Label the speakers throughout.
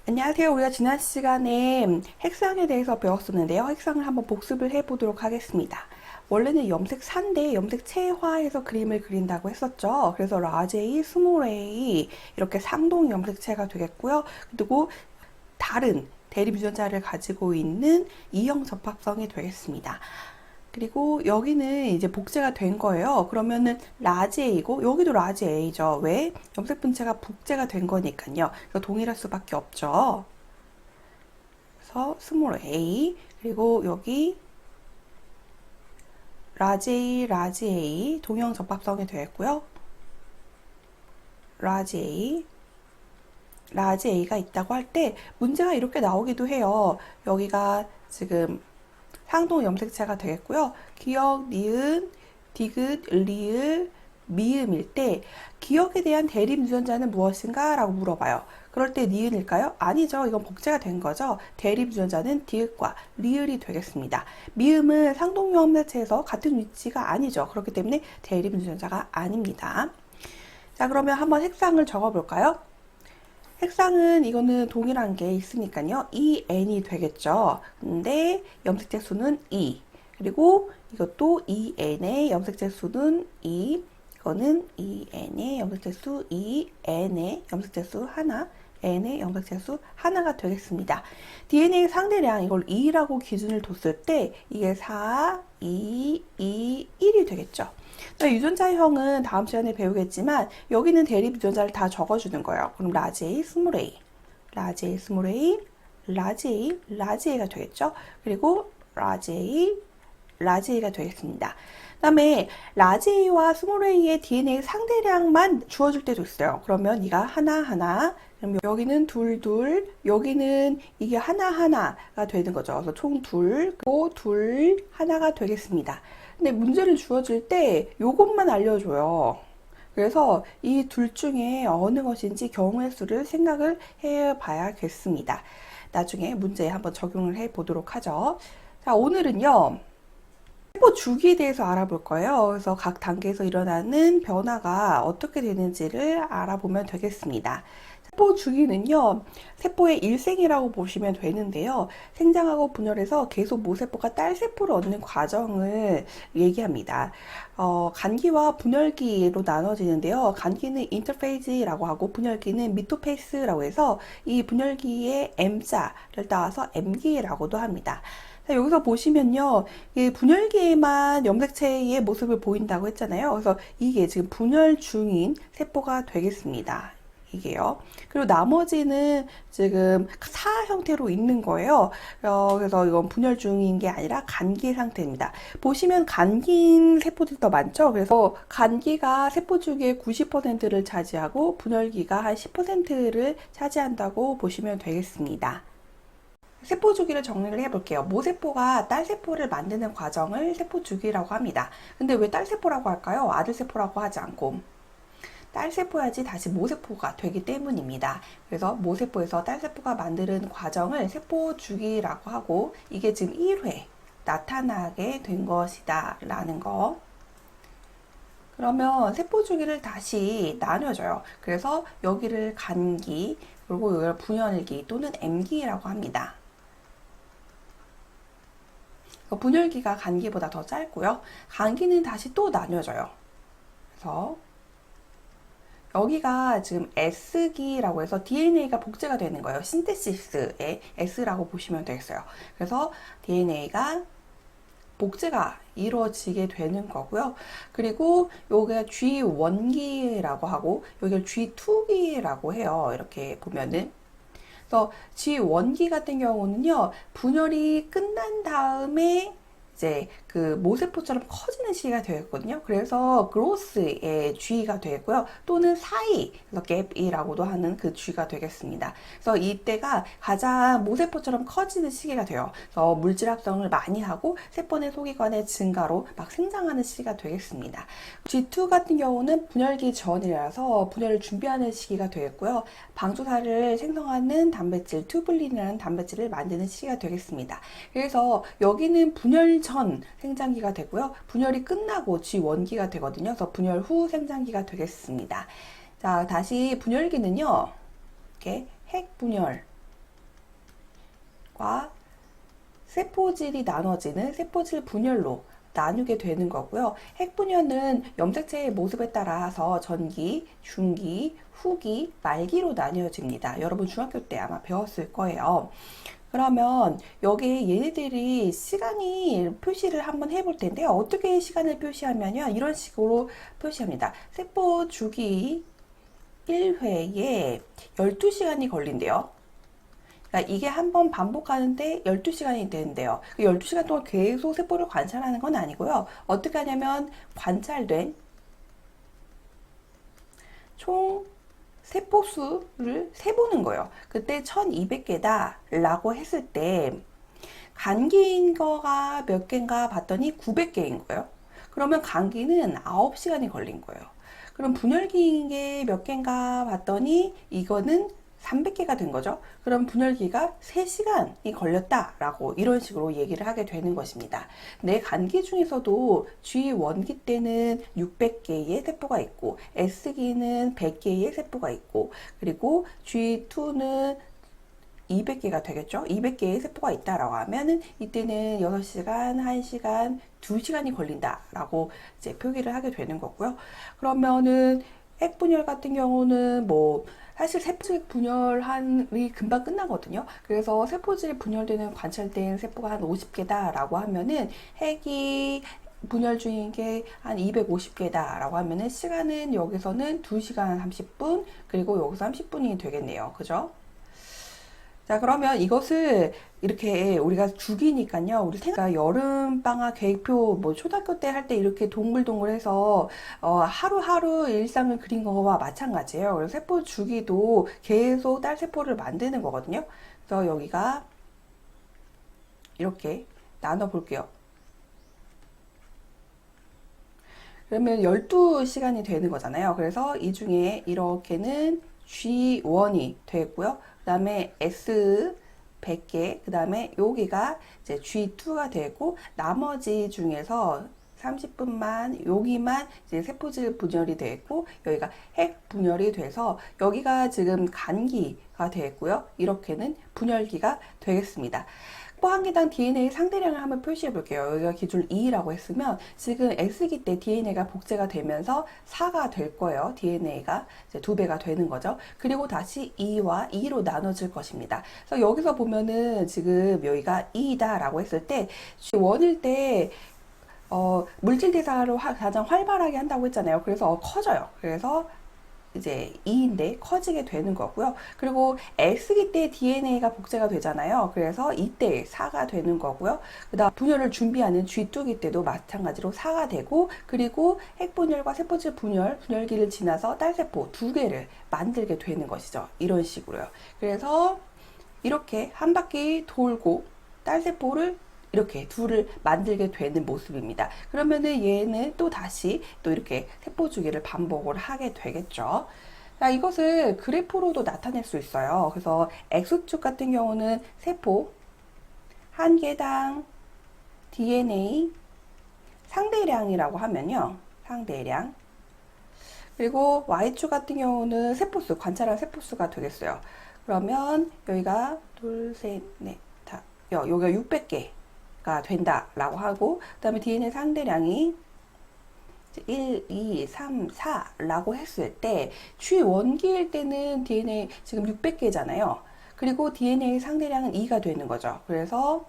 Speaker 1: 안녕하세요. 우리가 지난 시간에 핵상에 대해서 배웠었는데요. 핵상을 한번 복습을 해보도록 하겠습니다. 원래는 염색사인데 염색체화해서 그림을 그린다고 했었죠. 그래서 라지 A, 스몰 A 이렇게 상동 염색체가 되겠고요. 그리고 다른 대립 유전자를 가지고 있는 이형 접합성이 되겠습니다. 그리고 여기는 이제 복제가 된 거예요. 그러면은 라지 A고 여기도 라지 A죠. 왜? 염색 분체가 복제가 된 거니까요. 그래서 동일할 수밖에 없죠. 그래서 스몰 A 그리고 여기 라지 A, 라지 A 동형 접합성이 되었고요. 라지 A, 라지 A가 있다고 할 때 문제가 이렇게 나오기도 해요. 여기가 지금 상동 염색체가 되겠고요. 기역, 니은, 디귿, 리을, 미음일 때 기역에 대한 대립 유전자는 무엇인가? 라고 물어봐요. 그럴 때 니은일까요? 아니죠. 이건 복제가 된 거죠. 대립 유전자는 디귿과 리을이 되겠습니다. 미음은 상동 염색체에서 같은 위치가 아니죠. 그렇기 때문에 대립 유전자가 아닙니다. 자, 그러면 한번 색상을 적어볼까요? 색상은 이거는 동일한 게 있으니까요. EN이 되겠죠. 근데 염색체 수는 2. 그리고 이것도 EN의 염색체 수는 2. 이거는 EN의 염색체 수 2, N의 염색체 수 하나, N의 염색체 수 하나가 되겠습니다. DNA 상대량 이걸 2라고 기준을 뒀을 때 이게 4, 2, 2, 1이 되겠죠. 유전자형은 다음 시간에 배우겠지만 여기는 대립 유전자를 다 적어주는 거예요. 그럼 라지 A, 스몰 A, 라지 A, 스몰 A, 라지 A, 라지 A가 되겠죠. 그리고 라지 A, 라지 A가 되겠습니다. 그 다음에 라지 A와 스몰 A의 DNA 상대량만 주어줄 때도 있어요. 그러면 네가 하나하나, 그럼 여기는 둘둘, 여기는 이게 하나하나가 되는 거죠. 그래서 총 둘, 그리고 둘, 하나가 되겠습니다. 근데 문제를 주어질 때 요것만 알려줘요. 그래서 이 둘 중에 어느 것인지 경우의 수를 생각을 해 봐야겠습니다. 나중에 문제에 한번 적용을 해 보도록 하죠. 자, 오늘은요. 세포 주기에 대해서 알아볼 거예요. 그래서 각 단계에서 일어나는 변화가 어떻게 되는지를 알아보면 되겠습니다. 세포 주기는요, 세포의 일생이라고 보시면 되는데요. 생장하고 분열해서 계속 모세포가 딸세포를 얻는 과정을 얘기합니다. 간기와 분열기로 나눠지는데요. 간기는 인터페이즈라고 하고 분열기는 미토페이스라고 해서 이 분열기의 M자를 따와서 M기라고도 합니다. 자, 여기서 보시면요, 이 분열기에만 염색체의 모습을 보인다고 했잖아요. 그래서 이게 지금 분열 중인 세포가 되겠습니다. 이게요. 그리고 나머지는 지금 사 형태로 있는 거예요. 그래서 이건 분열 중인 게 아니라 간기 상태입니다. 보시면 간기인 세포들이 더 많죠. 그래서 간기가 세포 주기의 90%를 차지하고 분열기가 한 10%를 차지한다고 보시면 되겠습니다. 세포 주기를 정리를 해볼게요. 모세포가 딸세포를 만드는 과정을 세포 주기라고 합니다. 근데 왜 딸세포라고 할까요? 아들세포라고 하지 않고. 딸세포야지 다시 모세포가 되기 때문입니다. 그래서 모세포에서 딸세포가 만드는 과정을 세포 주기라고 하고 이게 지금 1회 나타나게 된 것이다 라는 거. 그러면 세포 주기를 다시 나눠줘요. 그래서 여기를 간기 그리고 여기를 분열기 또는 M기라고 합니다. 분열기가 간기보다 더 짧고요. 간기는 다시 또 나뉘어져요. 그래서 여기가 지금 S기라고 해서 DNA가 복제가 되는 거예요. 신테시스의 S라고 보시면 되겠어요. 그래서 DNA가 복제가 이루어지게 되는 거고요. 그리고 여기가 G1기라고 하고 여기가 G2기라고 해요. 이렇게 보면은. 그래서 G1기 같은 경우는요, 분열이 끝난 다음에 이제 그 모세포처럼 커지는 시기가 되었거든요. 그래서 그로스의 G가 되겠고요. 또는 사이, 그래서 갭이라고도 하는 그 G가 되겠습니다. 그래서 이때가 가장 모세포처럼 커지는 시기가 돼요. 그래서 물질 합성을 많이 하고 세포 내 소기관의 증가로 막 생장하는 시기가 되겠습니다. G2 같은 경우는 분열기 전이라서 분열을 준비하는 시기가 되겠고요. 방조사를 생성하는 단백질, 튜블린이라는 단백질을 만드는 시기가 되겠습니다. 그래서 여기는 분열 전 생장기가 되고요. 분열이 끝나고 G1기가 되거든요. 그래서 분열 후 생장기가 되겠습니다. 자, 다시 분열기는요. 이렇게 핵분열, 세포질이 나눠지는 세포질 분열로 나누게 되는 거고요. 핵분열은 염색체의 모습에 따라서 전기, 중기, 후기, 말기로 나뉘어집니다. 여러분 중학교 때 아마 배웠을 거예요. 그러면 여기 얘네들이 시간이 표시를 한번 해볼 텐데요. 어떻게 시간을 표시하면요. 이런 식으로 표시합니다. 세포 주기 1회에 12시간이 걸린대요. 그러니까 이게 한 번 반복하는데 12시간이 되는데요. 12시간 동안 계속 세포를 관찰하는 건 아니고요. 어떻게 하냐면 관찰된 총 세포수를 세보는 거예요. 그때 1200개다 라고 했을 때 간기인 거가 몇 개인가 봤더니 900개인 거예요. 그러면 간기는 9시간이 걸린 거예요. 그럼 분열기인 게 몇 개인가 봤더니 이거는 300개가 된 거죠. 그럼 분열기가 3시간이 걸렸다라고 이런 식으로 얘기를 하게 되는 것입니다. 내 간기 중에서도 G1기 때는 600개의 세포가 있고 S기는 100개의 세포가 있고 그리고 G2는 200개가 되겠죠. 200개의 세포가 있다라고 하면은 이때는 6시간, 1시간, 2시간이 걸린다라고 이제 표기를 하게 되는 거고요. 그러면은 핵분열 같은 경우는 뭐 사실 세포질 분열이 금방 끝나거든요. 그래서 세포질 분열되는 관찰된 세포가 한 50개다라고 하면은 핵이 분열 중인 게 한 250개다 라고 하면은 시간은 여기서는 2시간 30분 그리고 여기서 30분이 되겠네요. 그죠? 자, 그러면 이것을 이렇게 우리가 주기니까요. 우리 여름방학 계획표 뭐 초등학교 때 할 때 이렇게 동글동글해서 하루하루 일상을 그린 거와 마찬가지예요. 그래서 세포 주기도 계속 딸 세포를 만드는 거거든요. 그래서 여기가 이렇게 나눠 볼게요. 그러면 12시간이 되는 거잖아요. 그래서 이 중에 이렇게는 G1이 되고요. 그 다음에 S 100개, 그 다음에 여기가 이제 G2가 되고, 나머지 중에서 30분만, 여기만 이제 세포질 분열이 되고, 여기가 핵 분열이 돼서, 여기가 지금 간기가 되고요. 이렇게는 분열기가 되겠습니다. 한 개당 DNA 상대량을 한번 표시해 볼게요. 여기가 기준 2라고 했으면 지금 S기 때 DNA가 복제가 되면서 4가 될 거예요. DNA가 이제 2배가 되는 거죠. 그리고 다시 2와 2로 나눠질 것입니다. 그래서 여기서 보면은 지금 여기가 2다 라고 했을 때 원일 때 물질 대사로 가장 활발하게 한다고 했잖아요. 그래서 커져요. 그래서 이제 2인데 커지게 되는 거고요. 그리고 S기 때 DNA가 복제가 되잖아요. 그래서 이때 4가 되는 거고요. 그 다음 분열을 준비하는 G2기 때도 마찬가지로 4가 되고 그리고 핵분열과 세포질 분열기를 지나서 딸세포 2개를 만들게 되는 것이죠. 이런 식으로요. 그래서 이렇게 한 바퀴 돌고 딸세포를 이렇게 둘을 만들게 되는 모습입니다. 그러면은 얘는 또 다시 또 이렇게 세포 주기를 반복을 하게 되겠죠. 자, 이것을 그래프로도 나타낼 수 있어요. 그래서 X축 같은 경우는 세포 한 개당 DNA 상대량이라고 하면요. 상대량. 그리고 Y축 같은 경우는 세포수, 관찰한 세포수가 되겠어요. 그러면 여기가 둘, 셋, 넷, 다, 여기가 600개. 가 된다라고 하고 그 다음에 DNA 상대량이 1, 2, 3, 4라고 했을 때 G1기일 때는 DNA 지금 600개잖아요. 그리고 DNA 상대량은 2가 되는 거죠. 그래서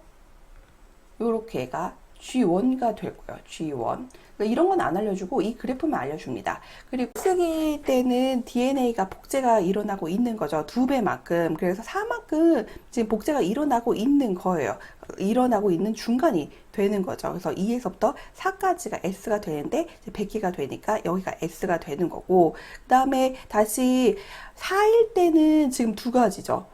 Speaker 1: 요렇게가 G1가 될 거예요. G1. 그러니까 이런 건 안 알려주고 이 그래프만 알려줍니다. 그리고 쓰기 때는 DNA가 복제가 일어나고 있는 거죠. 2배만큼. 그래서 4만큼 지금 복제가 일어나고 있는 거예요. 일어나고 있는 중간이 되는 거죠. 그래서 2에서부터 4까지가 S가 되는데 100개가 되니까 여기가 S가 되는 거고 그 다음에 다시 4일 때는 지금 두 가지죠.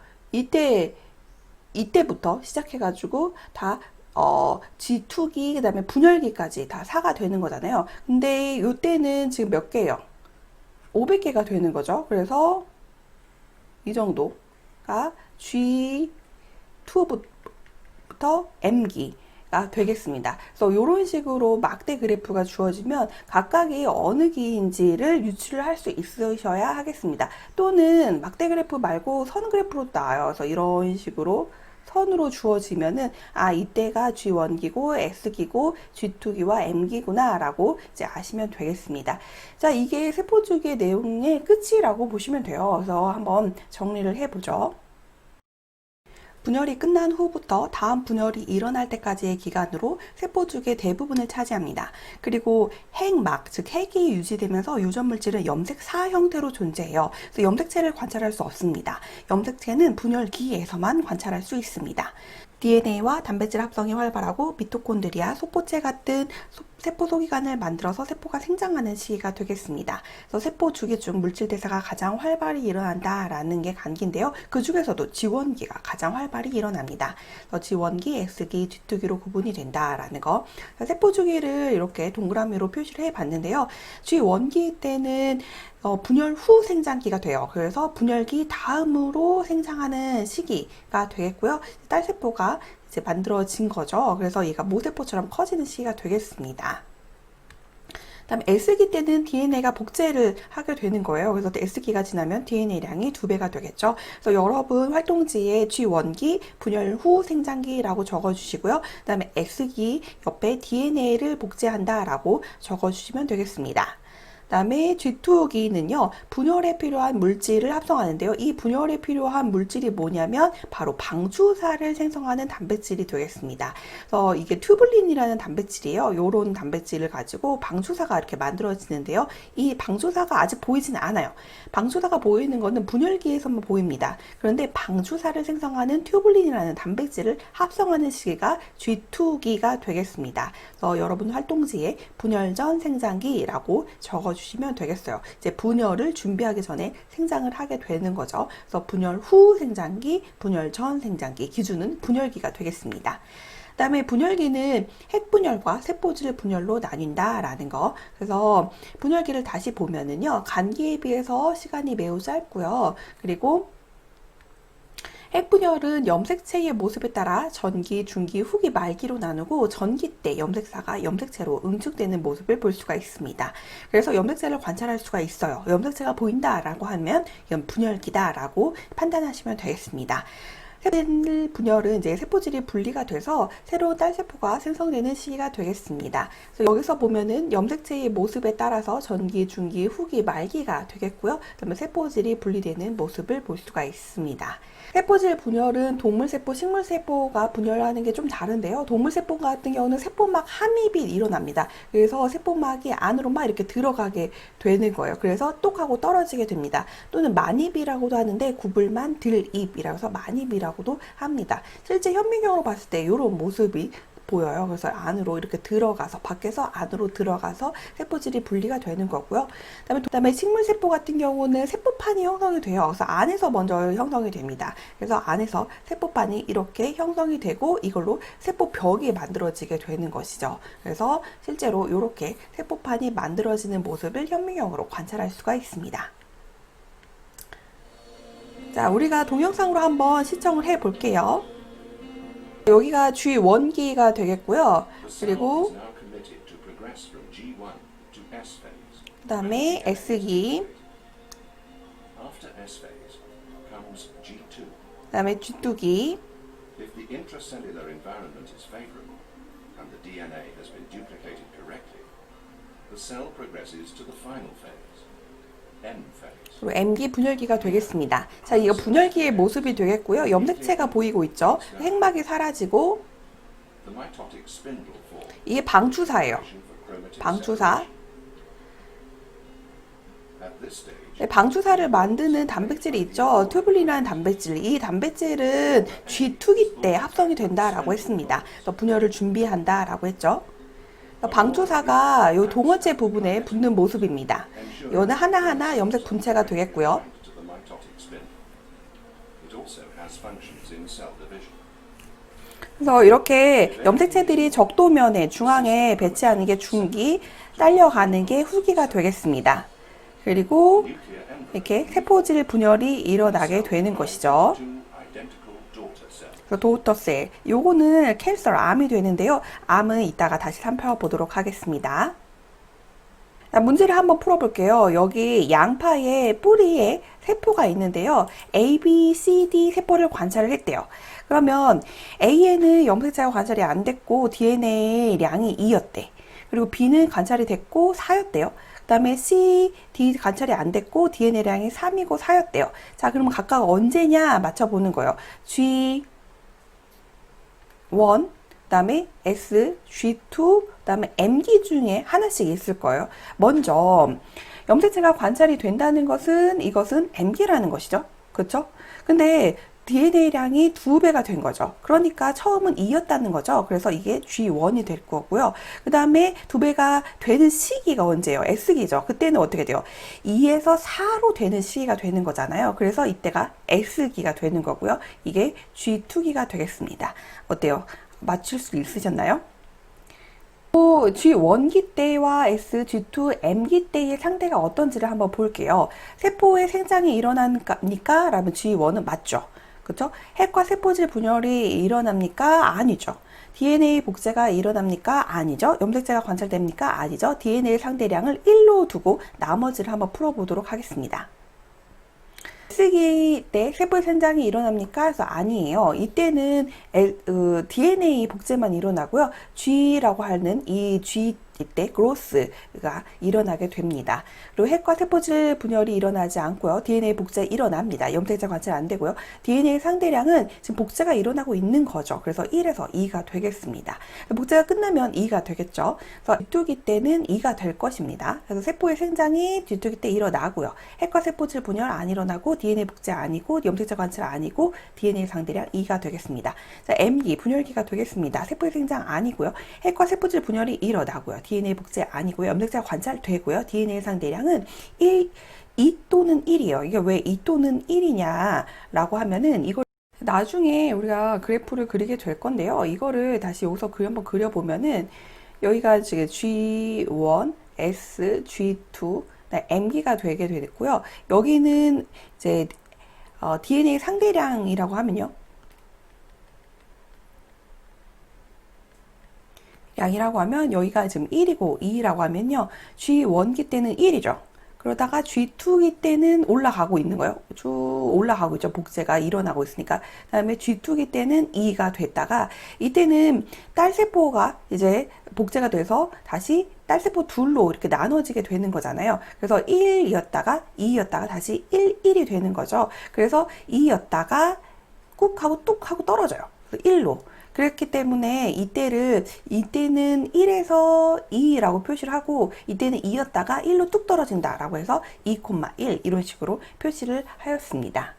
Speaker 1: 이때부터 시작해가지고 다 G2기, 그 다음에 분열기까지 다 4가 되는 거잖아요. 근데 이때는 지금 몇 개예요? 500개가 되는 거죠. 그래서 이 정도가 G2부터 M기가 되겠습니다. 그래서 이런 식으로 막대 그래프가 주어지면 각각이 어느 기인지를 유추를 할 수 있으셔야 하겠습니다. 또는 막대 그래프 말고 선 그래프로 나와요. 그래서 이런 식으로 선으로 주어지면은 이때가 G1기고 S기고 G2기와 M기구나 라고 이제 아시면 되겠습니다. 자, 이게 세포주기의 내용의 끝이라고 보시면 돼요. 그래서 한번 정리를 해보죠. 분열이 끝난 후부터 다음 분열이 일어날 때까지의 기간으로 세포주기의 대부분을 차지합니다. 그리고 핵막, 즉 핵이 유지되면서 유전물질은 염색사 형태로 존재해요. 그래서 염색체를 관찰할 수 없습니다. 염색체는 분열기에서만 관찰할 수 있습니다. DNA와 단백질 합성이 활발하고 미토콘드리아, 소포체 같은 세포 소기관을 만들어서 세포가 생장하는 시기가 되겠습니다. 그래서 세포 주기 중 물질 대사가 가장 활발히 일어난다라는 게 간기인데요. 그 중에서도 G1기가 가장 활발히 일어납니다. 그래서 G1기, S기, G2기로 구분이 된다라는 거. 세포 주기를 이렇게 동그라미로 표시를 해봤는데요. G1기 때는 분열 후 생장기가 돼요. 그래서 분열기 다음으로 생장하는 시기가 되겠고요. 딸세포가 이제 만들어진 거죠. 그래서 얘가 모세포처럼 커지는 시기가 되겠습니다. 다음에 S기 때는 DNA가 복제를 하게 되는 거예요. 그래서 S기가 지나면 DNA량이 2배가 되겠죠. 그래서 여러분 활동지에 G1기, 분열 후 생장기라고 적어주시고요. 그 다음에 S기 옆에 DNA를 복제한다라고 적어주시면 되겠습니다. 다음에 G2기는요, 분열에 필요한 물질을 합성하는데요. 이 분열에 필요한 물질이 뭐냐면 바로 방주사를 생성하는 단백질이 되겠습니다. 그래서 이게 튜블린이라는 단백질이에요. 요런 단백질을 가지고 방주사가 이렇게 만들어지는데요. 이 방주사가 아직 보이지는 않아요. 방주사가 보이는 거는 분열기에서만 보입니다. 그런데 방주사를 생성하는 튜블린이라는 단백질을 합성하는 시기가 G2기가 되겠습니다. 그래서 여러분 활동지에 분열 전 생장기라고 적어주시면 되겠어요. 이제 분열을 준비하기 전에 생장을 하게 되는 거죠. 그래서 분열 후 생장기, 분열 전 생장기, 기준은 분열기가 되겠습니다. 그 다음에 분열기는 핵분열과 세포질 분열로 나뉜다라는 거. 그래서 분열기를 다시 보면은요, 간기에 비해서 시간이 매우 짧고요. 그리고 핵분열은 염색체의 모습에 따라 전기, 중기, 후기, 말기로 나누고 전기 때 염색사가 염색체로 응축되는 모습을 볼 수가 있습니다. 그래서 염색체를 관찰할 수가 있어요. 염색체가 보인다라고 하면 이건 분열기다라고 판단하시면 되겠습니다. 세포 분열은 이제 세포질이 분리가 돼서 새로운 딸세포가 생성되는 시기가 되겠습니다. 그래서 여기서 보면은 염색체의 모습에 따라서 전기, 중기, 후기, 말기가 되겠고요. 그다음에 세포질이 분리되는 모습을 볼 수가 있습니다. 세포질 분열은 동물세포, 식물세포가 분열하는 게 좀 다른데요. 동물세포 같은 경우는 세포막 함입이 일어납니다. 그래서 세포막이 안으로 막 이렇게 들어가게 되는 거예요. 그래서 똑 하고 떨어지게 됩니다. 또는 만입이라고도 하는데 구불만 들입이라고 해서 만입이라고도 합니다. 실제 현미경으로 봤을 때 이런 모습이 보여요. 그래서 안으로 이렇게 들어가서 밖에서 안으로 들어가서 세포질이 분리가 되는 거고요. 그다음에 식물세포 같은 경우는 세포판이 형성이 돼요. 그래서 안에서 먼저 형성이 됩니다. 그래서 안에서 세포판이 이렇게 형성이 되고 이걸로 세포벽이 만들어지게 되는 것이죠. 그래서 실제로 이렇게 세포판이 만들어지는 모습을 현미경으로 관찰할 수가 있습니다. 자, 우리가 동영상으로 한번 시청을 해 볼게요. 여기가 G1기가 되겠고요. 그리고 그 다음에 S기, 그 다음에 G2기, 그리고 M기 분열기가 되겠습니다. 자, 이거 분열기의 모습이 되겠고요. 염색체가 보이고 있죠. 핵막이 사라지고 이게 방추사예요. 방추사. 네, 방추사를 만드는 단백질이 있죠. 튜블린이라는 단백질. 이 단백질은 G2기 때 합성이 된다라고 했습니다. 분열을 준비한다라고 했죠. 방추사가 이 동어체 부분에 붙는 모습입니다. 이거는 하나하나 염색 분체가 되겠고요. 그래서 이렇게 염색체들이 적도면에 중앙에 배치하는 게 중기, 딸려가는 게 후기가 되겠습니다. 그리고 이렇게 세포질 분열이 일어나게 되는 것이죠. 도우터셀, 요거는 캔서 암이 되는데요. 암은 이따가 다시 살펴보도록 하겠습니다. 자, 문제를 한번 풀어볼게요. 여기 양파의 뿌리에 세포가 있는데요. A, B, C, D 세포를 관찰을 했대요. 그러면 A에는 염색체가 관찰이 안 됐고 DNA량이 2였대. 그리고 B는 관찰이 됐고 4였대요. 그 다음에 C, D 관찰이 안 됐고 DNA량이 3이고 4였대요. 자, 그러면 각각 언제냐 맞춰보는 거예요. G1, 그다음에 S, G2, 그다음에 M기 중에 하나씩 있을 거예요. 먼저 염색체가 관찰이 된다는 것은 이것은 M기라는 것이죠. 그렇죠? 근데 DNA량이 2배가 된 거죠. 그러니까 처음은 2였다는 거죠. 그래서 이게 G1이 될 거고요. 그 다음에 2배가 되는 시기가 언제예요? S기죠. 그때는 어떻게 돼요? 2에서 4로 되는 시기가 되는 거잖아요. 그래서 이때가 S기가 되는 거고요. 이게 G2기가 되겠습니다. 어때요? 맞출 수 있으셨나요? 또 G1기 때와 S, G2, M기 때의 상태가 어떤지를 한번 볼게요. 세포의 생장이 일어납니까? 라면 G1은 맞죠. 그렇죠? 핵과 세포질 분열이 일어납니까? 아니죠. DNA 복제가 일어납니까? 아니죠. 염색체가 관찰됩니까? 아니죠. DNA 상대량을 1로 두고 나머지를 한번 풀어보도록 하겠습니다. 쓰기 때 세포의 생장이 일어납니까? 그래서 아니에요. 이때는 DNA 복제만 일어나고요. G라고 하는 이 G 이때 growth가 일어나게 됩니다. 그리고 핵과 세포질 분열이 일어나지 않고요. DNA 복제 일어납니다. 염색체 관찰 안 되고요. DNA 상대량은 지금 복제가 일어나고 있는 거죠. 그래서 1에서 2가 되겠습니다. 복제가 끝나면 2가 되겠죠. 그래서 뒤뚜기 때는 2가 될 것입니다. 그래서 세포의 생장이 뒤뚜기 때 일어나고요. 핵과 세포질 분열 안 일어나고 DNA 복제 아니고 염색체 관찰 아니고 DNA 상대량 2가 되겠습니다. 자, M기 분열기가 되겠습니다. 세포의 생장 아니고요. 핵과 세포질 분열이 일어나고요. DNA 복제 아니고요. 염색체가 관찰되고요. DNA 상대량은 2 또는 1이에요. 이게 왜 2 또는 1이냐 라고 하면은 이걸 나중에 우리가 그래프를 그리게 될 건데요. 이거를 다시 여기서 한번 그려보면은 여기가 지금 G1, S, G2, M기가 되게 되겠고요. 여기는 이제 DNA 상대량이라고 하면요. 양이라고 하면 여기가 지금 1이고 2라고 하면요. G1기 때는 1이죠. 그러다가 G2기 때는 올라가고 있는 거예요. 쭉 올라가고 있죠. 복제가 일어나고 있으니까. 그 다음에 G2기 때는 2가 됐다가 이때는 딸세포가 이제 복제가 돼서 다시 딸세포 둘로 이렇게 나눠지게 되는 거잖아요. 그래서 1이었다가 2였다가 다시 1이 되는 거죠. 그래서 2였다가 꾹 하고 뚝 하고 떨어져요. 1로. 그랬기 때문에 이때는 1에서 2라고 표시를 하고 이때는 2였다가 1로 뚝 떨어진다 라고 해서 2,1 이런 식으로 표시를 하였습니다.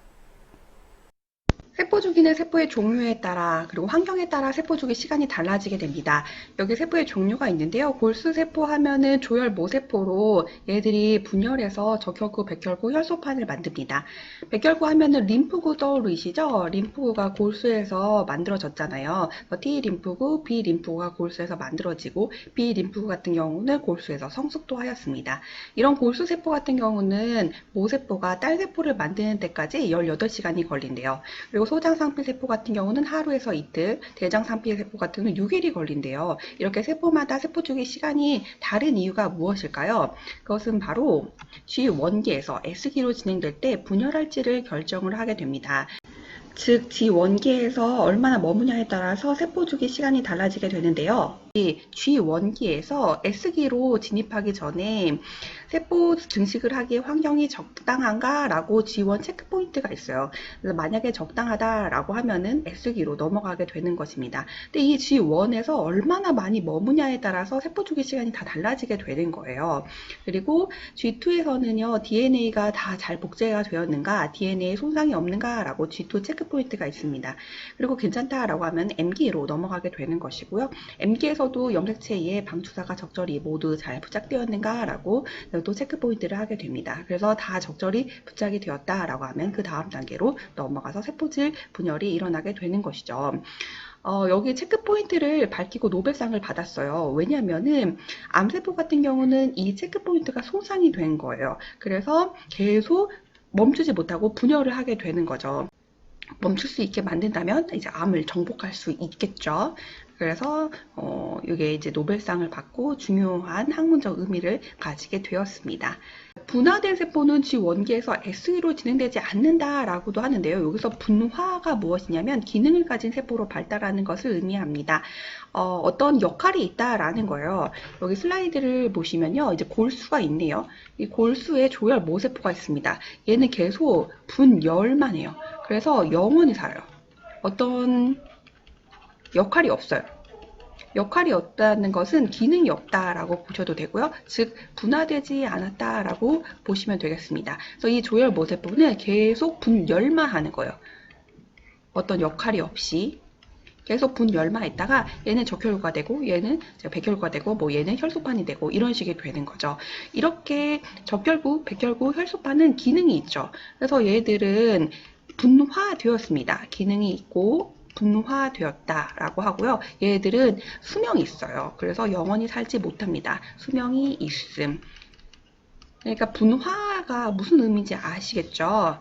Speaker 1: 세포 주기는 세포의 종류에 따라 그리고 환경에 따라 세포 주기 시간이 달라지게 됩니다. 여기 세포의 종류가 있는데요. 골수 세포 하면은 조혈 모세포로 얘들이 분열해서 적혈구, 백혈구, 혈소판을 만듭니다. 백혈구 하면은 림프구 떠오르시죠? 림프구가 골수에서 만들어졌잖아요. T 림프구, B 림프구가 골수에서 만들어지고 B 림프구 같은 경우는 골수에서 성숙도하였습니다. 이런 골수 세포 같은 경우는 모세포가 딸세포를 만드는 데까지 18시간이 걸린대요. 그리고 소장상피세포 같은 경우는 하루에서 이틀, 대장상피세포 같은 경우는 6일이 걸린대요. 이렇게 세포마다 세포 주기 시간이 다른 이유가 무엇일까요? 그것은 바로 G1기에서 S기로 진행될 때 분열할지를 결정을 하게 됩니다. 즉 G1기에서 얼마나 머무냐에 따라서 세포 주기 시간이 달라지게 되는데요. 이 G1기에서 S기로 진입하기 전에 세포 증식을 하기에 환경이 적당한가 라고 G1 체크 포인트가 있어요. 그래서 만약에 적당하다라고 하면은 S기로 넘어가게 되는 것입니다. 근데 이 G1에서 얼마나 많이 머무냐에 따라서 세포 주기 시간이 다 달라지게 되는 거예요. 그리고 G2에서는요, DNA가 다 잘 복제가 되었는가, DNA 손상이 없는가 라고 G2 체크 포인트가 있습니다. 그리고 괜찮다라고 하면 M기로 넘어가게 되는 것이고요. M기에서도 염색체에 방추사가 적절히 모두 잘 부착되었는가 라고 또 체크 포인트를 하게 됩니다. 그래서 다 적절히 부착이 되었다라고 하면 그 다음 단계로 넘어가서 세포질 분열이 일어나게 되는 것이죠. 여기 체크 포인트를 밝히고 노벨상을 받았어요. 왜냐면은 암세포 같은 경우는 이 체크 포인트가 손상이 된 거예요. 그래서 계속 멈추지 못하고 분열을 하게 되는 거죠. 멈출 수 있게 만든다면 이제 암을 정복할 수 있겠죠. 그래서 이게 이제 노벨상을 받고 중요한 학문적 의미를 가지게 되었습니다. 분화된 세포는 G1기에서 S기로 진행되지 않는다라고도 하는데요. 여기서 분화가 무엇이냐면 기능을 가진 세포로 발달하는 것을 의미합니다. 어떤 역할이 있다라는 거예요. 여기 슬라이드를 보시면요. 이제 골수가 있네요. 이 골수에 조혈 모세포가 있습니다. 얘는 계속 분열만 해요. 그래서 영원히 살아요. 어떤 역할이 없어요. 역할이 없다는 것은 기능이 없다라고 보셔도 되고요. 즉 분화되지 않았다라고 보시면 되겠습니다. 그래서 이 조혈 모세포는 계속 분열만 하는 거예요. 어떤 역할이 없이 계속 분열만 했다가 얘는 적혈구가 되고 얘는 백혈구가 되고 뭐 얘는 혈소판이 되고 이런 식이 되는 거죠. 이렇게 적혈구, 백혈구, 혈소판은 기능이 있죠. 그래서 얘들은 분화되었습니다. 기능이 있고 분화되었다라고 하고요. 얘들은 수명이 있어요. 그래서 영원히 살지 못합니다. 수명이 있음. 그러니까 분화가 무슨 의미인지 아시겠죠?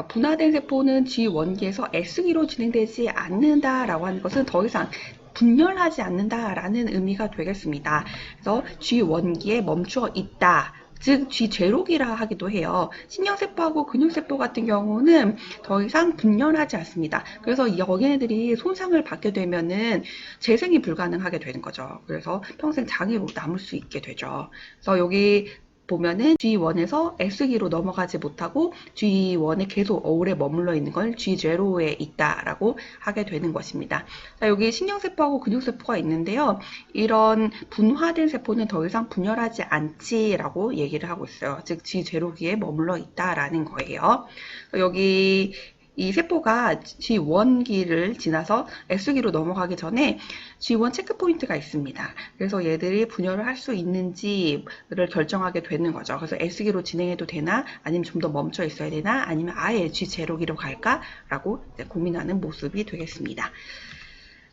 Speaker 1: 분화된 세포는 G1기에서 S기로 진행되지 않는다라고 하는 것은 더 이상 분열하지 않는다라는 의미가 되겠습니다. 그래서 G1기에 멈추어 있다. 즉 G0기라 하기도 해요. 신경세포하고 근육세포 같은 경우는 더 이상 분열하지 않습니다. 그래서 여기네들이 손상을 받게 되면은 재생이 불가능하게 되는 거죠. 그래서 평생 장애로 남을 수 있게 되죠. 그래서 여기 보면은 G1에서 S기로 넘어가지 못하고 G1에 계속 오래 머물러 있는 걸 G0에 있다라고 하게 되는 것입니다. 자, 여기 신경세포하고 근육세포가 있는데요. 이런 분화된 세포는 더 이상 분열하지 않지라고 얘기를 하고 있어요. 즉 G0기에 머물러 있다라는 거예요. 여기 이 세포가 G1기를 지나서 S기로 넘어가기 전에 G1 체크포인트가 있습니다. 그래서 얘들이 분열을 할 수 있는지를 결정하게 되는 거죠. 그래서 S기로 진행해도 되나 아니면 좀 더 멈춰 있어야 되나 아니면 아예 G0기로 갈까라고 고민하는 모습이 되겠습니다.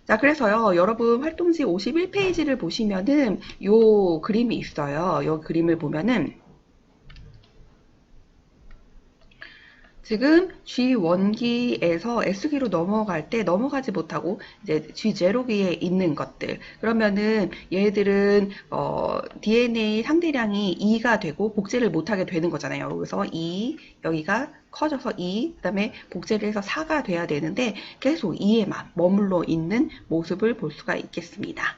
Speaker 1: 자, 그래서요, 여러분 활동지 51페이지를 보시면은 요 그림이 있어요. 요 그림을 보면은 지금 G1기에서 S기로 넘어갈 때 넘어가지 못하고 이제 G0기에 있는 것들. 그러면은 얘들은 DNA 상대량이 2가 되고 복제를 못하게 되는 거잖아요. 그래서 2, 여기가 커져서 2, 그 다음에 복제를 해서 4가 돼야 되는데 계속 2에만 머물러 있는 모습을 볼 수가 있겠습니다.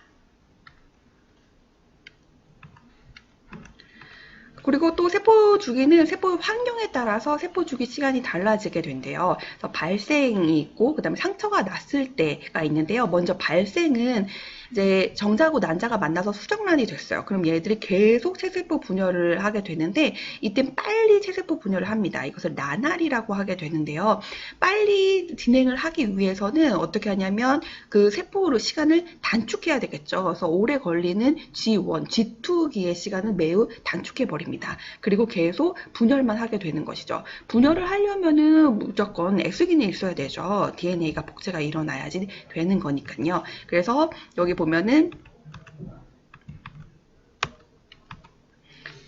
Speaker 1: 그리고 또 세포 주기는 세포 환경에 따라서 세포 주기 시간이 달라지게 된대요. 그래서 발생이 있고 그다음에 상처가 났을 때가 있는데요. 먼저 발생은 이제 정자하고 난자가 만나서 수정란이 됐어요. 그럼 얘들이 계속 체세포 분열을 하게 되는데 이때 빨리 체세포 분열을 합니다. 이것을 나날이라고 하게 되는데요. 빨리 진행을 하기 위해서는 어떻게 하냐면 그 세포로 시간을 단축해야 되겠죠. 그래서 오래 걸리는 G1, G2기의 시간을 매우 단축해 버립니다. 그리고 계속 분열만 하게 되는 것이죠. 분열을 하려면은 무조건 S기는 있어야 되죠. DNA가 복제가 일어나야지 되는 거니까요. 그래서 여기 보면은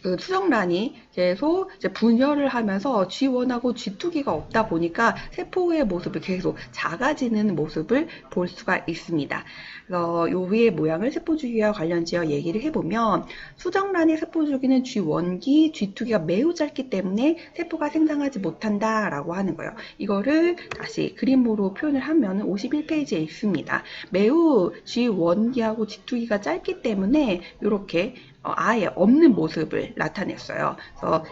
Speaker 1: 그 수정란이 계속 이제 분열을 하면서 G1하고 G2기가 없다 보니까 세포의 모습이 계속 작아지는 모습을 볼 수가 있습니다. 요 위의 모양을 세포주기와 관련지어 얘기를 해보면 수정란의 세포주기는 G1기, G2기가 매우 짧기 때문에 세포가 생장하지 못한다라고 하는 거예요. 이거를 다시 그림으로 표현을 하면 51페이지에 있습니다. 매우 G1기하고 G2기가 짧기 때문에 이렇게 아예 없는 모습을 나타냈어요. 그래서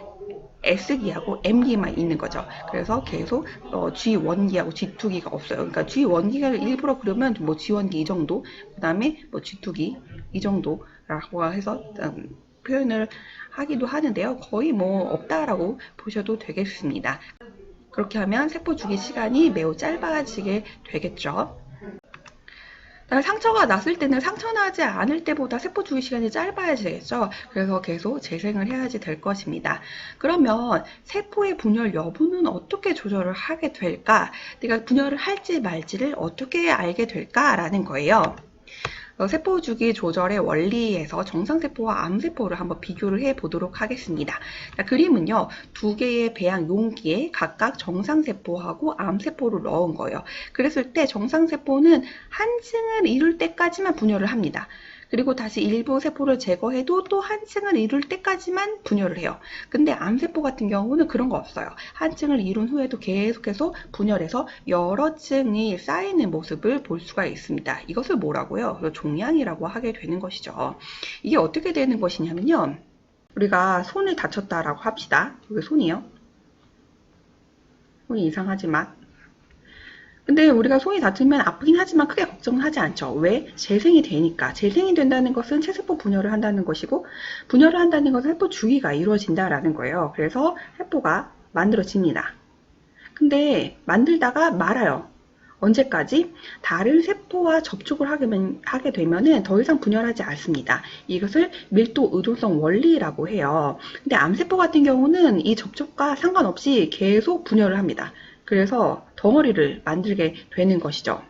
Speaker 1: S기하고 M기만 있는 거죠. 그래서 계속 G1기하고 G2기가 없어요. 그러니까 G1기가 일부러 그러면 뭐 G1기 이 정도, 그 다음에 뭐 G2기 이 정도라고 해서 표현을 하기도 하는데요. 거의 뭐 없다라고 보셔도 되겠습니다. 그렇게 하면 세포 주기 시간이 매우 짧아지게 되겠죠. 상처가 났을 때는 상처 나지 않을 때보다 세포 주기 시간이 짧아야 되겠죠. 그래서 계속 재생을 해야지 될 것입니다. 그러면 세포의 분열 여부는 어떻게 조절을 하게 될까? 내가 분열을 할지 말지를 어떻게 알게 될까라는 거예요. 세포 주기 조절의 원리에서 정상세포와 암세포를 한번 비교를 해 보도록 하겠습니다. 자, 그림은요, 두 개의 배양 용기에 각각 정상세포하고 암세포를 넣은 거예요. 그랬을 때 정상세포는 한 층을 이룰 때까지만 분열을 합니다. 그리고 다시 일부 세포를 제거해도 또 한 층을 이룰 때까지만 분열을 해요. 근데 암세포 같은 경우는 그런 거 없어요. 한 층을 이룬 후에도 계속해서 분열해서 여러 층이 쌓이는 모습을 볼 수가 있습니다. 이것을 뭐라고요? 종양이라고 하게 되는 것이죠. 이게 어떻게 되는 것이냐면요. 우리가 손을 다쳤다라고 합시다. 여기 손이요. 손이 이상하지만. 근데 우리가 손이 다치면 아프긴 하지만 크게 걱정은 하지 않죠. 왜? 재생이 되니까. 재생이 된다는 것은 체세포 분열을 한다는 것이고, 분열을 한다는 것은 세포 주기가 이루어진다라는 거예요. 그래서 세포가 만들어집니다. 근데 만들다가 말아요. 언제까지? 다른 세포와 접촉을 하게 되면은 더 이상 분열하지 않습니다. 이것을 밀도 의존성 원리라고 해요. 근데 암세포 같은 경우는 이 접촉과 상관없이 계속 분열을 합니다. 그래서 덩어리를 만들게 되는 것이죠.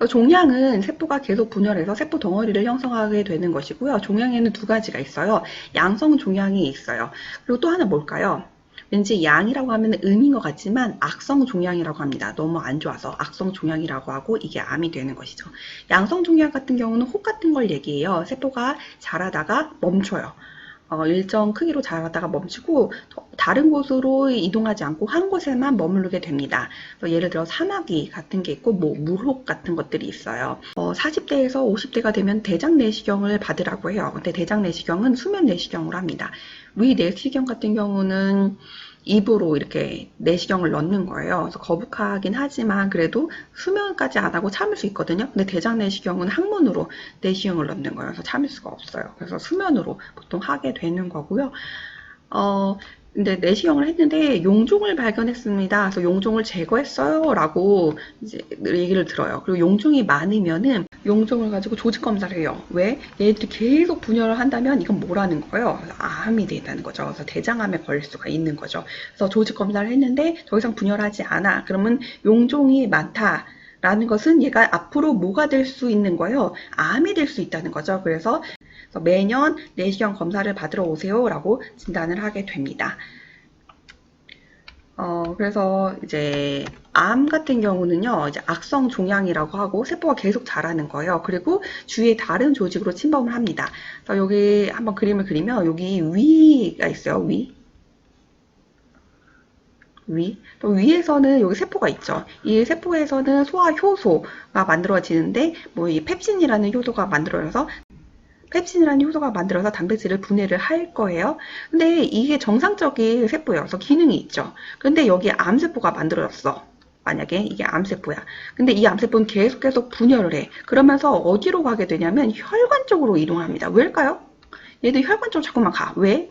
Speaker 1: 종양은 세포가 계속 분열해서 세포 덩어리를 형성하게 되는 것이고요. 종양에는 두 가지가 있어요. 양성 종양이 있어요. 그리고 또 하나 뭘까요? 왠지 양이라고 하면 음인 것 같지만 악성 종양이라고 합니다. 너무 안 좋아서 악성 종양이라고 하고 이게 암이 되는 것이죠. 양성 종양 같은 경우는 혹 같은 걸 얘기해요. 세포가 자라다가 멈춰요. 일정 크기로 자라다가 멈추고 다른 곳으로 이동하지 않고 한 곳에만 머무르게 됩니다. 예를 들어 사마귀 같은 게 있고 물혹 같은 것들이 있어요. 40대에서 50대가 되면 대장 내시경을 받으라고 해요. 근데 대장 내시경은 수면 내시경으로 합니다. 위 내시경 같은 경우는 입으로 이렇게 내시경을 넣는 거예요. 그래서 거북하긴 하지만 그래도 수면까지 안 하고 참을 수 있거든요. 근데 대장 내시경은 항문으로 내시경을 넣는 거예요. 그래서 참을 수가 없어요. 그래서 수면으로 보통 하게 되는 거고요. 근데 내시경을 했는데 용종을 발견했습니다. 그래서 용종을 제거했어요. 라고 이제 얘기를 들어요. 그리고 용종이 많으면은 용종을 가지고 조직 검사를 해요. 왜? 얘들이 계속 분열을 한다면 이건 뭐라는 거예요? 암이 된다는 거죠. 그래서 대장암에 걸릴 수가 있는 거죠. 그래서 조직 검사를 했는데 더 이상 분열하지 않아. 그러면 용종이 많다. 라는 것은 얘가 앞으로 뭐가 될 수 있는 거예요? 암이 될 수 있다는 거죠. 그래서 매년 내시경 검사를 받으러 오세요 라고 진단을 하게 됩니다. 그래서 이제 암 같은 경우는요, 이제 악성 종양이라고 하고 세포가 계속 자라는 거예요. 그리고 주위에 다른 조직으로 침범을 합니다. 그래서 여기 한번 그림을 그리면 여기 위가 있어요. 위. 또 위에서는 여기 세포가 있죠. 이 세포에서는 소화 효소가 만들어지는데 이 펩신이라는 효소가 만들어져서 단백질을 분해를 할 거예요. 근데 이게 정상적인 세포여서 기능이 있죠. 근데 여기 암세포가 만들어졌어. 만약에 이게 암세포야. 근데 이 암세포는 계속 분열을 해. 그러면서 어디로 가게 되냐면 혈관 쪽으로 이동합니다. 왜일까요? 얘들 혈관 쪽으로 자꾸만 가. 왜?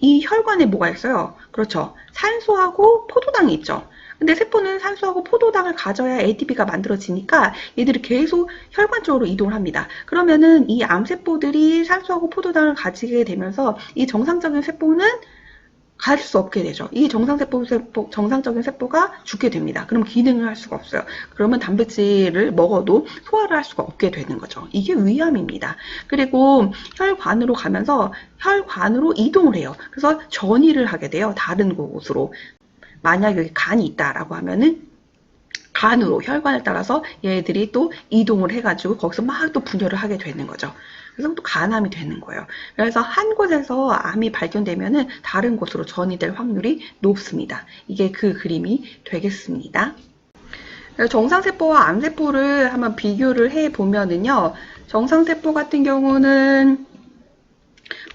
Speaker 1: 이 혈관에 뭐가 있어요? 그렇죠. 산소하고 포도당이 있죠. 근데 세포는 산소하고 포도당을 가져야 ATP가 만들어지니까 얘들이 계속 혈관 쪽으로 이동을 합니다. 그러면은 이 암세포들이 산소하고 포도당을 가지게 되면서 이 정상적인 세포는 갈 수 없게 되죠. 이 정상적인 세포가 죽게 됩니다. 그럼 기능을 할 수가 없어요. 그러면 단백질을 먹어도 소화를 할 수가 없게 되는 거죠. 이게 위암입니다. 그리고 혈관으로 가면서 혈관으로 이동을 해요. 그래서 전이를 하게 돼요. 다른 곳으로. 만약 여기 간이 있다라고 하면은 간으로 혈관을 따라서 얘들이 또 이동을 해가지고 거기서 막 또 분열을 하게 되는 거죠. 그래서 또 간암이 되는 거예요. 그래서 한 곳에서 암이 발견되면은 다른 곳으로 전이될 확률이 높습니다. 이게 그 그림이 되겠습니다. 정상세포와 암세포를 한번 비교를 해 보면은요, 정상세포 같은 경우는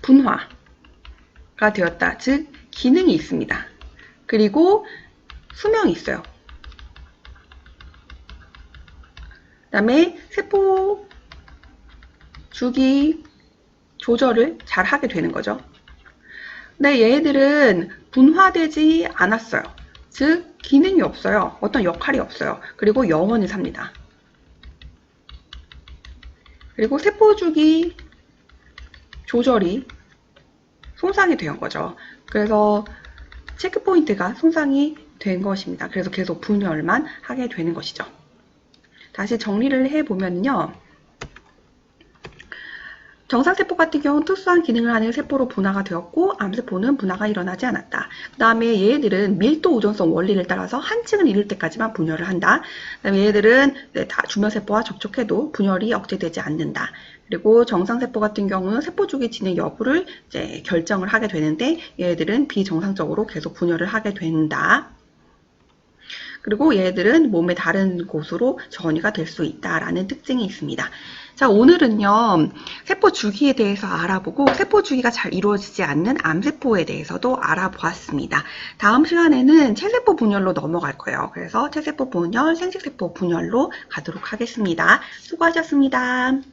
Speaker 1: 분화가 되었다. 즉, 기능이 있습니다. 그리고 수명이 있어요. 그 다음에 세포 주기 조절을 잘 하게 되는 거죠. 근데 얘들은 분화되지 않았어요. 즉, 기능이 없어요. 어떤 역할이 없어요. 그리고 영원히 삽니다. 그리고 세포 주기 조절이 손상이 된 거죠. 그래서 체크포인트가 손상이 된 것입니다. 그래서 계속 분열만 하게 되는 것이죠. 다시 정리를 해보면요. 정상세포 같은 경우는 특수한 기능을 하는 세포로 분화가 되었고 암세포는 분화가 일어나지 않았다. 그 다음에 얘들은 밀도 우전성 원리를 따라서 한층을 이룰 때까지만 분열을 한다. 그 다음에 얘들은 다 주변세포와 접촉해도 분열이 억제되지 않는다. 그리고 정상세포 같은 경우는 세포주기 진행 여부를 이제 결정을 하게 되는데 얘들은 비정상적으로 계속 분열을 하게 된다. 그리고 얘들은 몸의 다른 곳으로 전이가 될 수 있다라는 특징이 있습니다. 자, 오늘은요, 세포 주기에 대해서 알아보고 세포 주기가 잘 이루어지지 않는 암세포에 대해서도 알아보았습니다. 다음 시간에는 체세포 분열로 넘어갈 거예요. 그래서 체세포 분열, 생식세포 분열로 가도록 하겠습니다. 수고하셨습니다.